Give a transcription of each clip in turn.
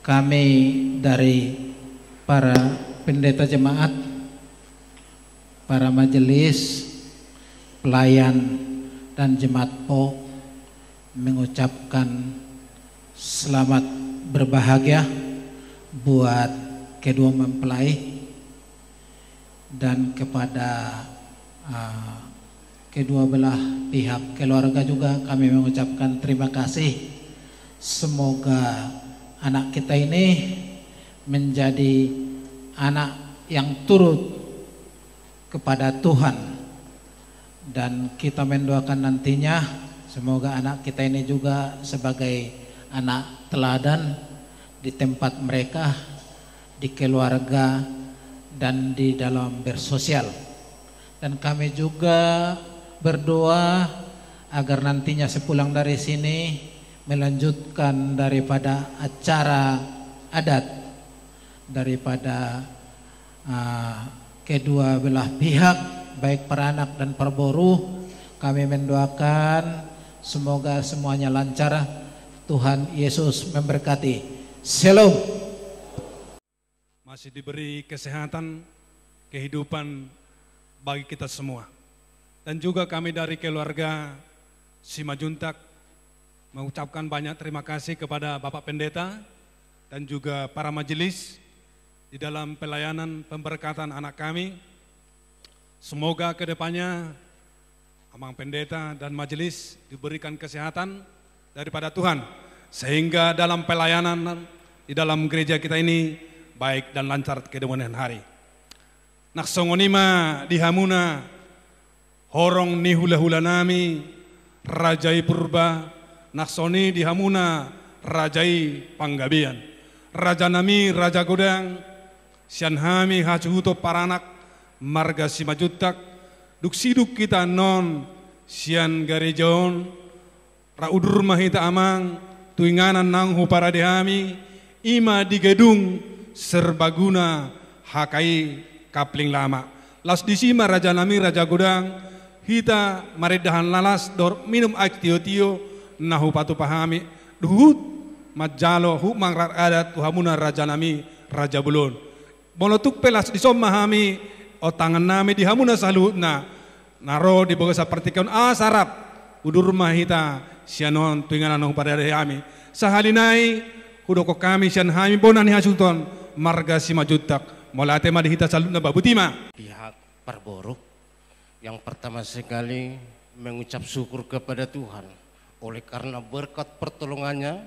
Kami dari para pendeta jemaat, para majelis, pelayan, dan jemaat PO mengucapkan selamat berbahagia buat kedua mempelai dan kepada kedua belah pihak keluarga juga kami mengucapkan terima kasih. Semoga anak kita ini menjadi anak yang turut kepada Tuhan, dan kita mendoakan nantinya semoga anak kita ini juga sebagai anak teladan di tempat mereka, di keluarga, dan di dalam bersosial. Dan kami juga berdoa agar nantinya sepulang dari sini melanjutkan daripada acara adat daripada kedua belah pihak, baik peranak dan perboru. Kami mendoakan semoga semuanya lancar. Tuhan Yesus memberkati. Shalom. Masih diberi kesehatan, kehidupan bagi kita semua. Dan juga kami dari keluarga Simajuntak mengucapkan banyak terima kasih kepada Bapak Pendeta dan juga para majelis di dalam pelayanan pemberkatan anak kami. Semoga kedepannya Amang Pendeta dan majelis diberikan kesehatan daripada Tuhan, sehingga dalam pelayanan di dalam gereja kita ini baik dan lancar ke kemudian hari. Naksongonima dihamuna horong ni hula-hula nami rajai purba, naksoni dihamuna rajai panggabian. Raja nami raja godang sianhami hacuhuto paranak marga Simajutak duksiduk kita non sian garejon raudur mahita amang tuinganan nanghu para dehami ima di gedung serbaguna hakai kapling lama. Las disima raja nami raja godang hita maredahan lalas dor minum aik tio-tio nahu patu pahami duhut majalo hu mangrar adat tuhamuna raja nami raja bulun bolotuk pelas disom mahami o tangan nami dihamuna salutna naro di boga sapertikan sarap udur mahita sianon tuinganan nahu pada dehami sahalinai hudoko kami sian hami bonan hasuton marga Simajutak molate madihita salutna babutima. Pihak perboru yang pertama sekali mengucap syukur kepada Tuhan oleh karena berkat pertolongannya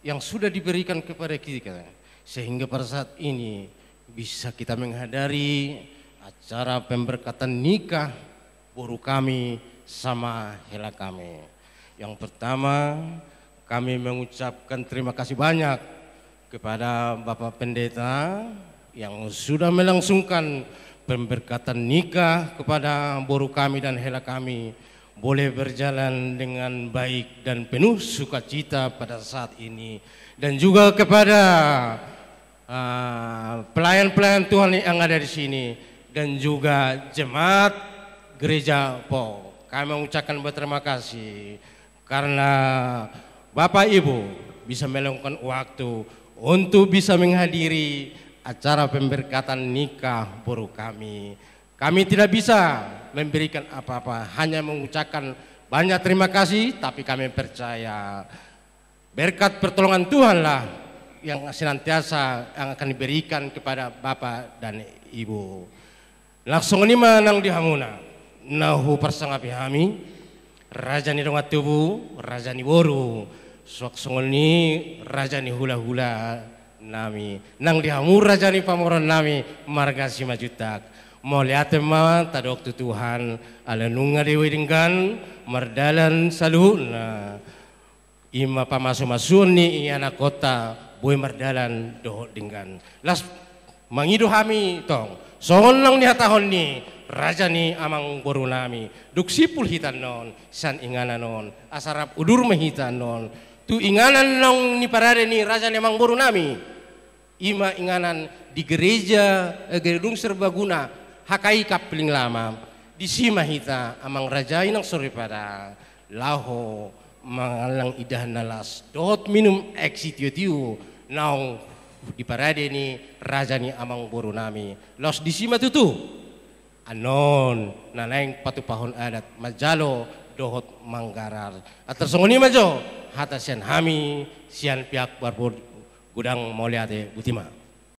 yang sudah diberikan kepada kita, sehingga pada saat ini bisa kita menghadiri acara pemberkatan nikah boru kami sama hela kami. Yang pertama kami mengucapkan terima kasih banyak kepada Bapak Pendeta yang sudah melangsungkan pemberkatan nikah kepada boru kami dan hela kami boleh berjalan dengan baik dan penuh sukacita pada saat ini, dan juga kepada pelayan-pelayan Tuhan yang ada di sini dan juga jemaat gereja PO. Kami mengucapkan berterima kasih karena Bapak Ibu bisa meluangkan waktu untuk bisa menghadiri acara pemberkatan nikah boru kami. Kami tidak bisa memberikan apa-apa, hanya mengucapkan banyak terima kasih, tapi kami percaya berkat pertolongan Tuhanlah yang senantiasa yang akan diberikan kepada Bapak dan Ibu. Langsung ini manang dihamuna, nahu persangapi hami, raja ni dongat tubuh, raja ni boru, suak ni raja ni hula-hula nami, nang dihamu raja ni pamoron nami, marga Simajutak. Mau lihat ma tadi waktu Tuhan ala nunga dewi dengan merdalan saluna ima pamasu-masun ni anak kota boy merdalan doh dengan las mangido hami tong songon lang ni hatahon ni raja ni amang boru nami duk sipul hitan non san ingana non asarap udur mahitan non tu inganan long ni parade ni raja ni amang boru nami ima inganan di gereja gedung serbaguna hakai kapling lama di Simahita amang rajai nang sore pada laho mangalang idah nalas dot minum exitio tiu naung di parade ni raja ni amang buru nami los di sima tutu anon nanaing patupahon adat majalo dohot manggarar at tersongoni majo hata sian hami sian pihak barbur gudang moliate butima.